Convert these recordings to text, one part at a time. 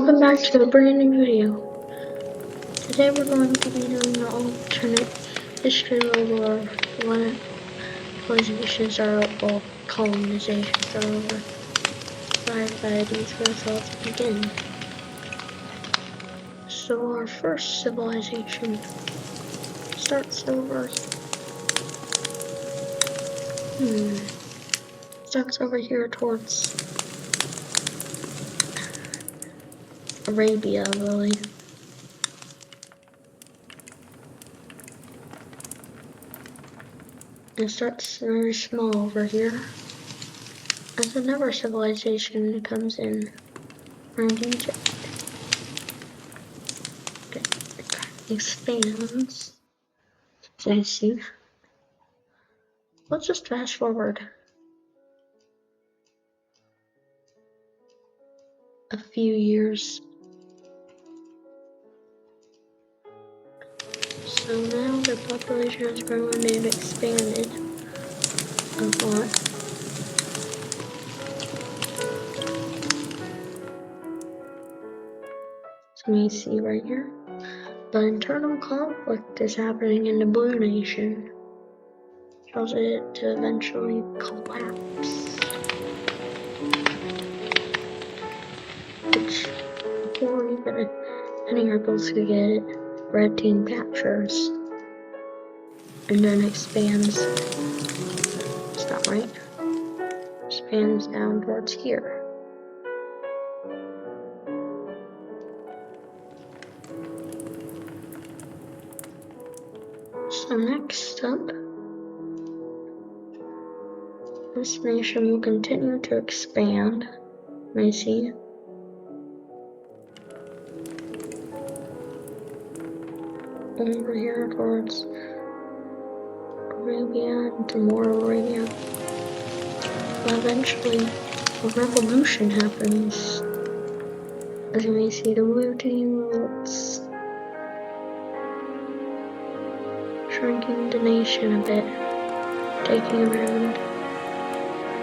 Welcome back to a brand new video. Today we're going to be doing an alternate history over when colonizations are over. Right by these guys, let's begin. So our first civilization starts over. Starts over here towards Arabia, really. It starts very small over here. As another civilization comes in around Egypt. Expands. So I see. Let's just fast forward a few years. So now their population has grown and they've expanded a lot. So you see right here. The internal conflict is happening in the Blue Nation. Cause it to eventually collapse. Which, before even any rebels could get it, Red Team captures. And then expands. It's not right. Expands down towards here. So next up, this nation will continue to expand. I see. Over here towards Arabia into more Arabia. But eventually, a revolution happens. As you may see, the blue team is shrinking the nation a bit, taking around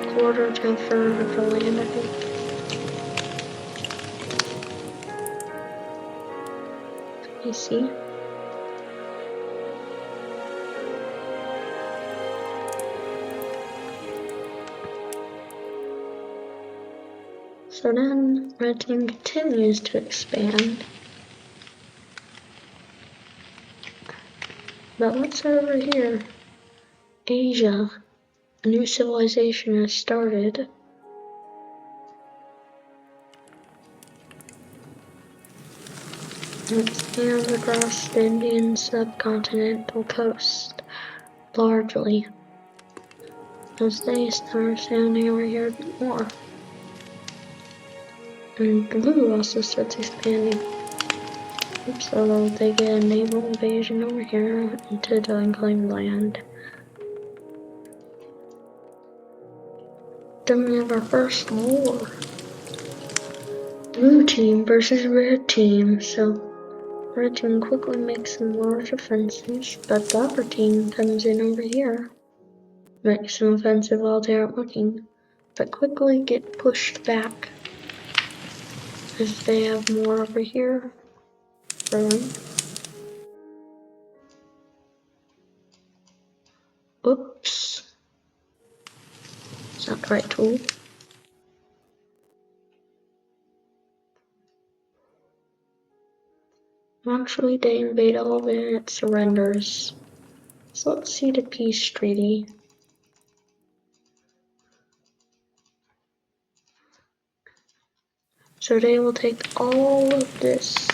a quarter to a third of the land, I think. You see? So then, Red Team continues to expand. But what's over here? Asia. A new civilization has started. It expands across the Indian subcontinental coast, largely, as they start sounding over here a bit more. And blue also starts expanding. So they get a naval invasion over here into the unclaimed land. Then we have our first war. Blue team versus red team. So red team quickly makes some large offensives, but the other team comes in over here, makes some offensive while they aren't looking, but quickly get pushed back as they have more over here growing. Oops. It's not the right tool. Eventually they invade all of it and it surrenders. So let's see the peace treaty. So they will take all of this.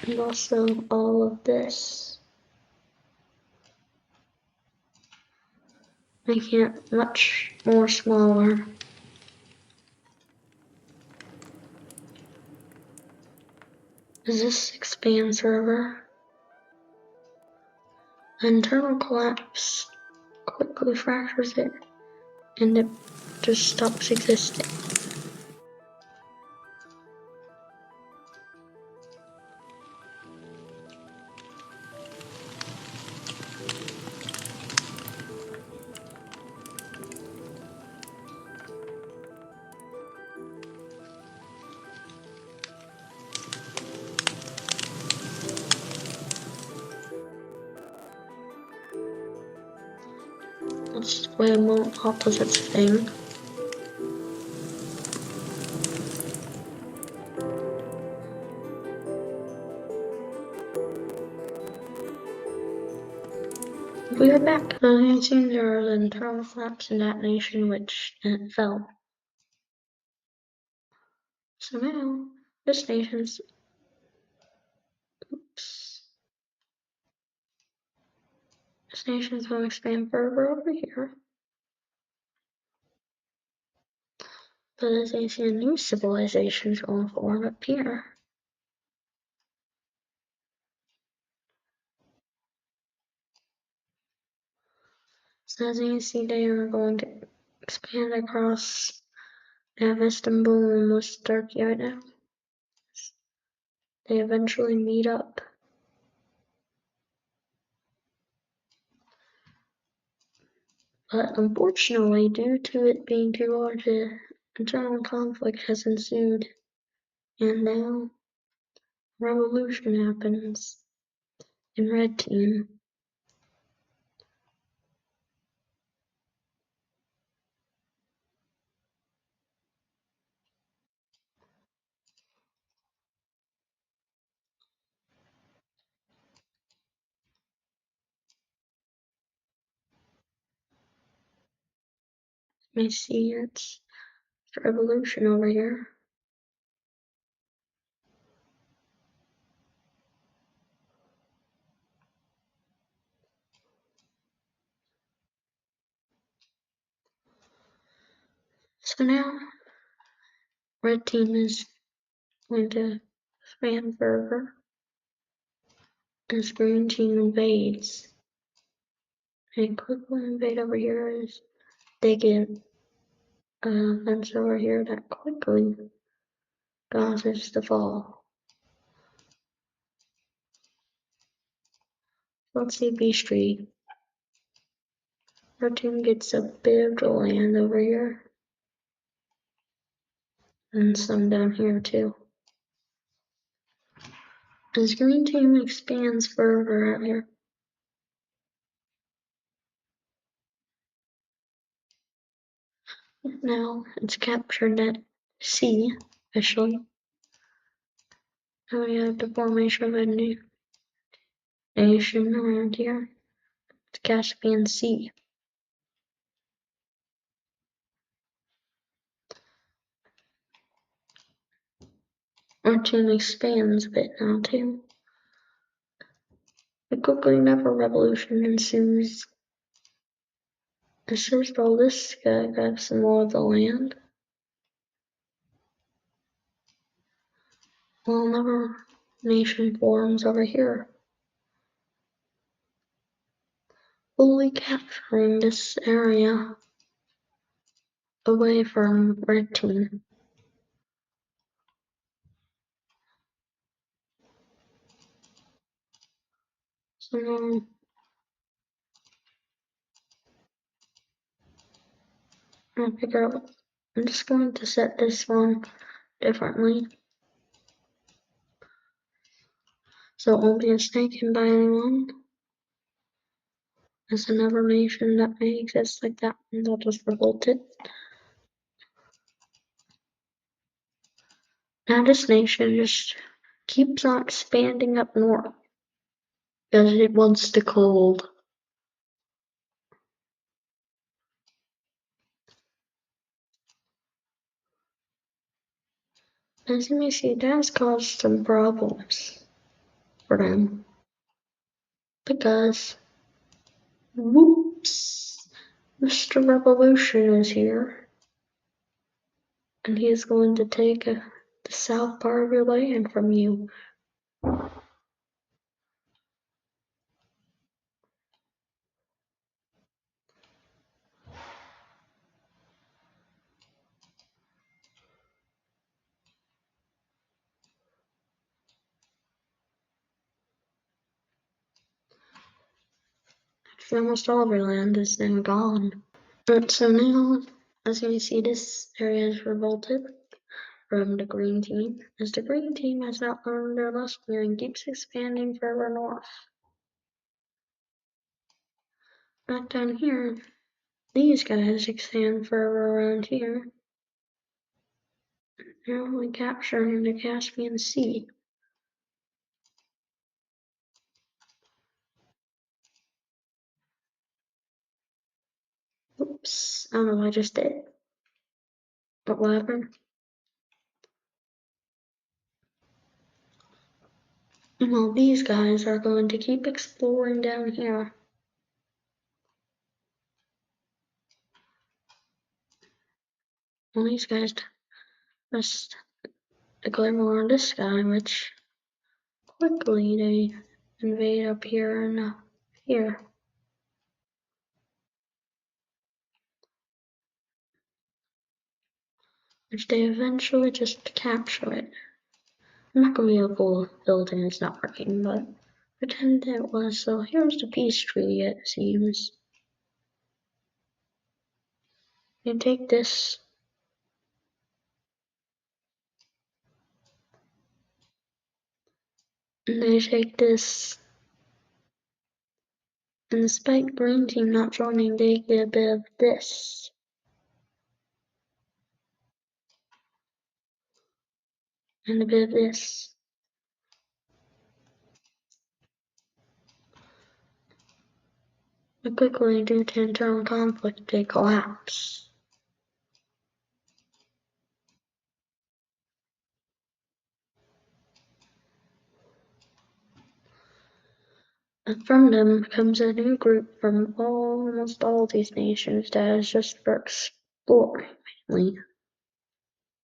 And also all of this. Making it much more smaller. As this expands further, internal collapse quickly fractures it, and it just stops existing. way opposites thing. We are back. It seems there was an internal collapse in that nation which fell. So now, this nation's going to expand further over here. But as you see, a new civilization is going to form up here. So as you see, they are going to expand across Istanbul and West Turkey right now. They eventually meet up. But unfortunately, due to it being too large, an internal conflict has ensued. And now, revolution happens in Red Team. You see, it's revolution over here. So now, Red Team is going to expand further as Green Team invades. And quickly invade over here as they get a fence over here that quickly causes the fall. Let's see B Street. Our team gets a bit of land over here. And some down here too. As Green Team expands further out here. Now it's captured that C officially. And we have the formation of a new nation around here. It's Caspian Sea. Our team expands a bit now too. A quickly enough a revolution ensues. As soon as all this guy grabs some more of the land, well, another nation forms over here, fully capturing this area away from Red Team. So now I'll figure out. I'm just going to set this one differently, so it won't be mistaken by anyone as another nation that may exist like that and that was revolted. Now this nation just keeps on expanding up north because it wants the cold. As you may see, it has caused some problems for them because, whoops, Mr. Revolution is here and he is going to take the south part of your land from you. Actually, almost all of your land is now gone. So now, as you may see, this area is revolted from the Green Team, as the Green Team has not learned their lesson and keeps expanding further north. Back down here, these guys expand further around here. They're only capturing the Caspian Sea. Oops, I don't know what I just did. But whatever. Well, these guys are going to keep exploring down here. Well, these guys just declare war on this guy, which quickly they invade up here and here. Which they eventually just capture it. I'm not gonna be able to build it, it's not working, but pretend it was. So here's the peace treaty, it seems. You take this. And they take this. And despite green team not joining, they get a bit of this. And a bit of this. But quickly, due to internal conflict, they collapse. And from them comes a new group from almost all these nations that is just for exploring, mainly.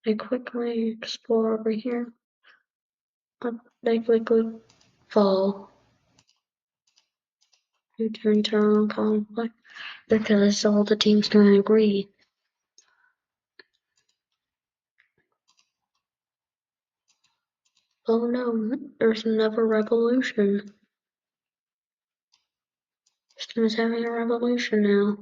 They quickly explore over here. They quickly fall due to internal conflict because all the teams can agree. Oh no, there's another revolution. This team is having a revolution now.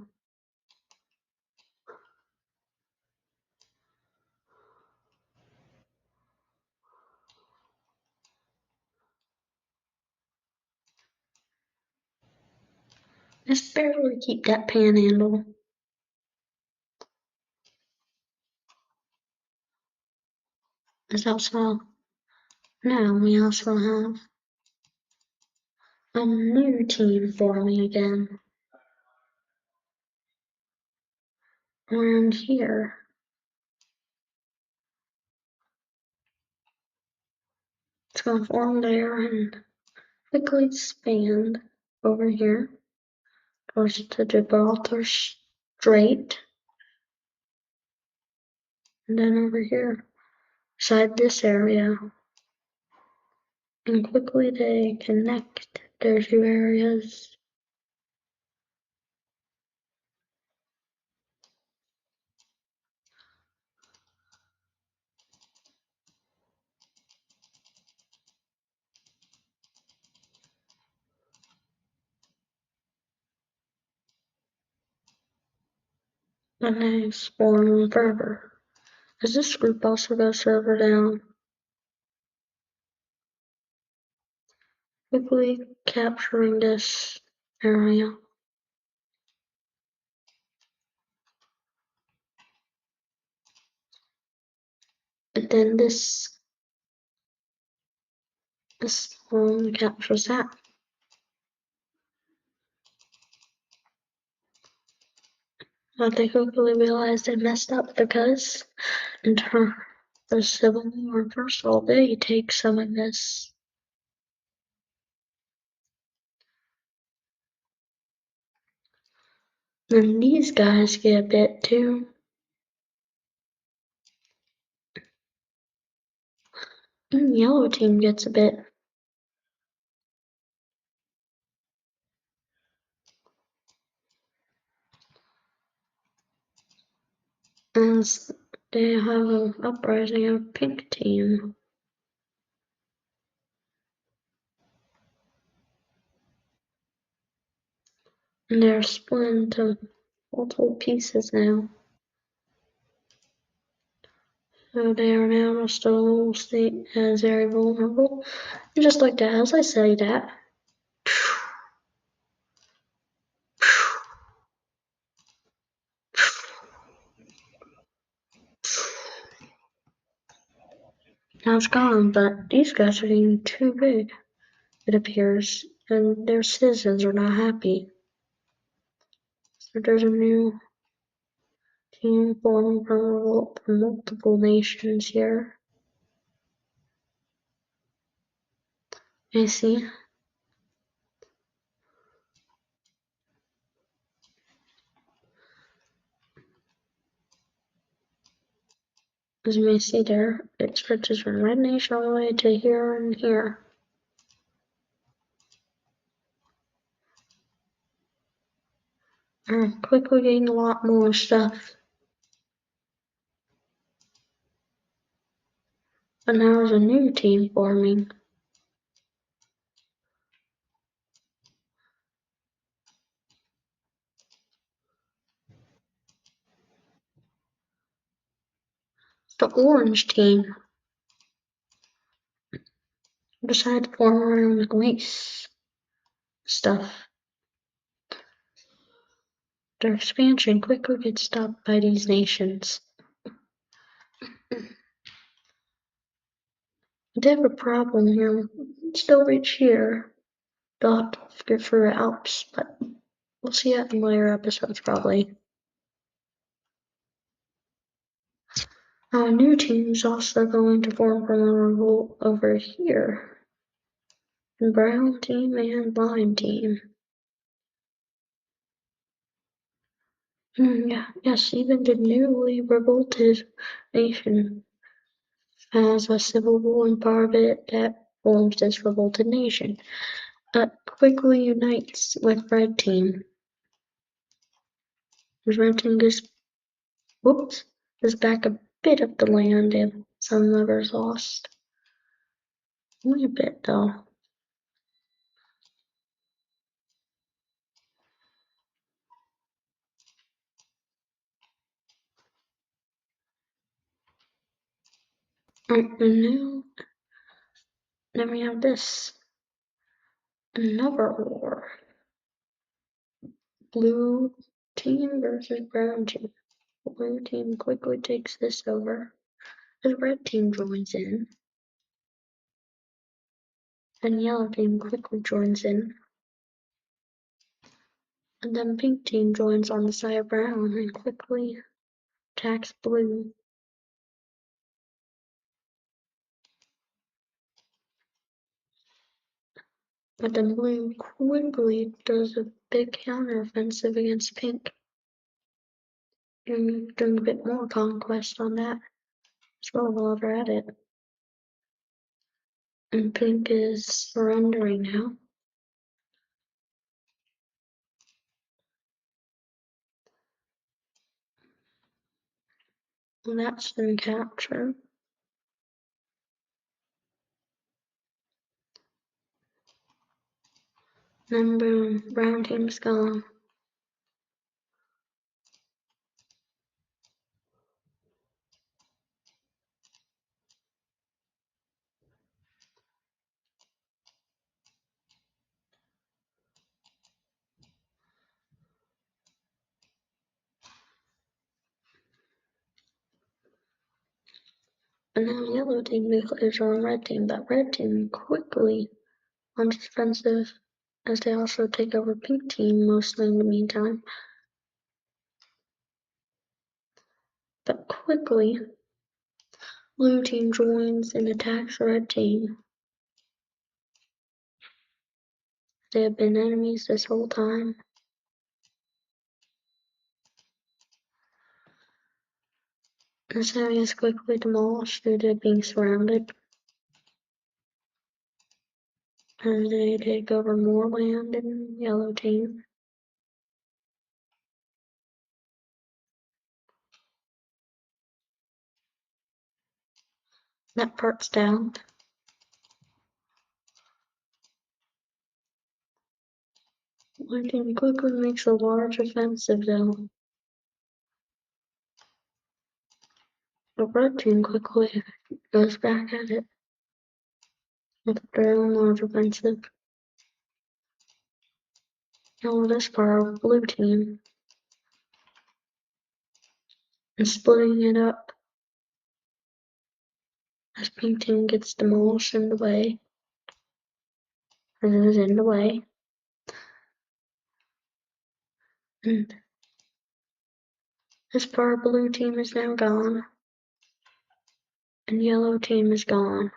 Just barely keep that panhandle. There's also, now we also have a new team forming again. Around here. It's gonna form there and quickly expand over here towards the Gibraltar Strait. And then over here, beside this area. And quickly they connect their two areas. And they explore further. As this group also goes further down. Quickly capturing this area. And then this one captures that. But they quickly realized they messed up because the Civil War, first of all, they take some of this. Then these guys get a bit too. And the yellow team gets a bit. And they have an uprising of pink team. And they're split into multiple pieces now. So they are now just a little state as very vulnerable. And just like that, as I say that, Now it's gone, but these guys are getting too big, it appears, and their citizens are not happy. So there's a new team forming from multiple nations here. I see. As you may see there, it stretches from Red Nation all the way to here and here. Quickly getting a lot more stuff. But now there's a new team forming. The orange team decided to form around the Greece stuff. Their expansion quickly gets stopped by these nations. They have a problem here. Still reach here. They'll have to get through the Alps, but we'll see that in later episodes probably. Our new team is also going to form from a revolt over here. Brown team and lime team. Yes, even the newly revolted nation has a civil war in part of it that forms this revolted nation. Quickly unites with red team. Red team goes back a bit of the land and some lovers lost. Only a bit though. And now, then we have this. Another war. Blue team versus brown team. Blue team quickly takes this over. The red team joins in. And yellow team quickly joins in. And then pink team joins on the side of brown and quickly attacks blue. But then blue quickly does a big counteroffensive against pink. And doing a bit more conquest on that as well while they're at it. And pink is surrendering now. And that's been captured. Then boom, brown team's gone. And now yellow team declares on red team, but red team quickly on defensive as they also take over pink team mostly in the meantime. But quickly, blue team joins and attacks red team. They have been enemies this whole time. This area is quickly demolished due to being surrounded. As they take over more land in yellow team. That part's down. Blue team quickly makes a large offensive though. The red team quickly goes back at it with their own large offensive. Now this part of blue team is splitting it up This pink team gets demolished in the way. It is in the way. And this far blue team is now gone. And yellow team is gone.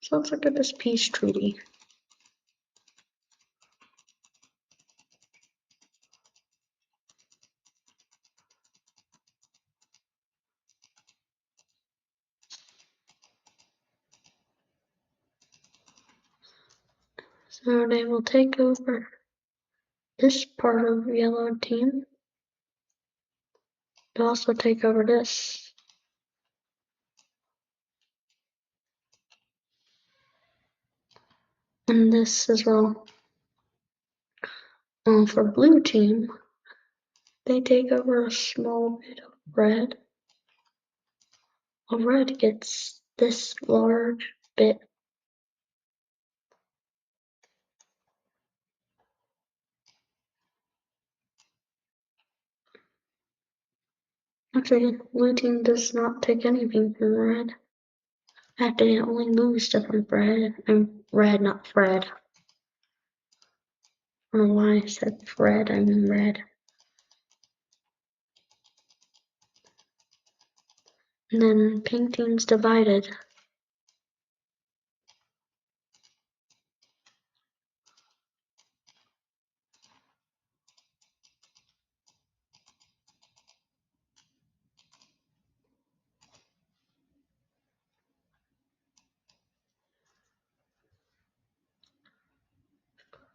So let's look at this peace treaty. So they will take over this part of the yellow team. They'll also take over this. And this as well. For blue team, they take over a small bit of red. Red gets this large bit. Actually, blue team does not take anything from red. Actually, it only moves stuff from red. I'm red, not Fred. I don't know why I said Fred, I mean red. And then pink team's divided.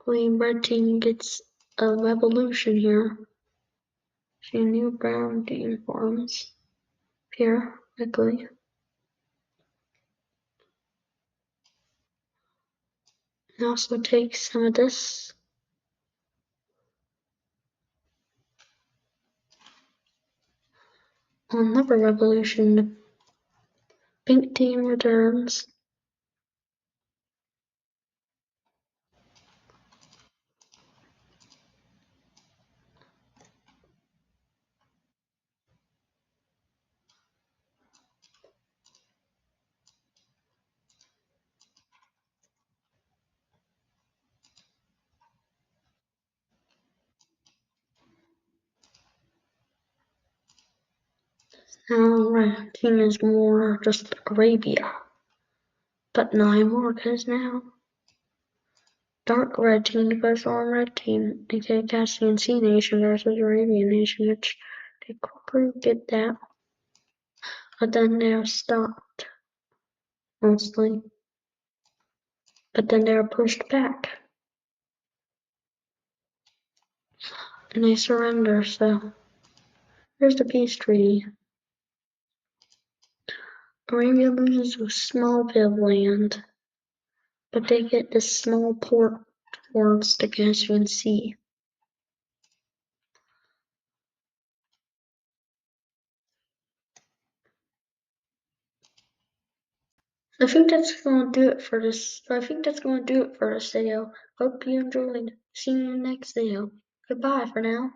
Red team gets a revolution here. See a new brown team forms here, quickly. And also take some of this. Another revolution, the pink team returns. Now red team is more just Arabia. But not anymore, because now dark red team goes on red team, aka Caspian Sea Nation versus Arabian Nation, which they quickly get that. But then they're stopped, mostly. But then they're pushed back. And they surrender, so here's the peace treaty. Arabia loses a small bit of land, but they get this small port towards the Caspian Sea. I think that's going to do it for this. Video. Hope you enjoyed. See you in the next video. Goodbye for now.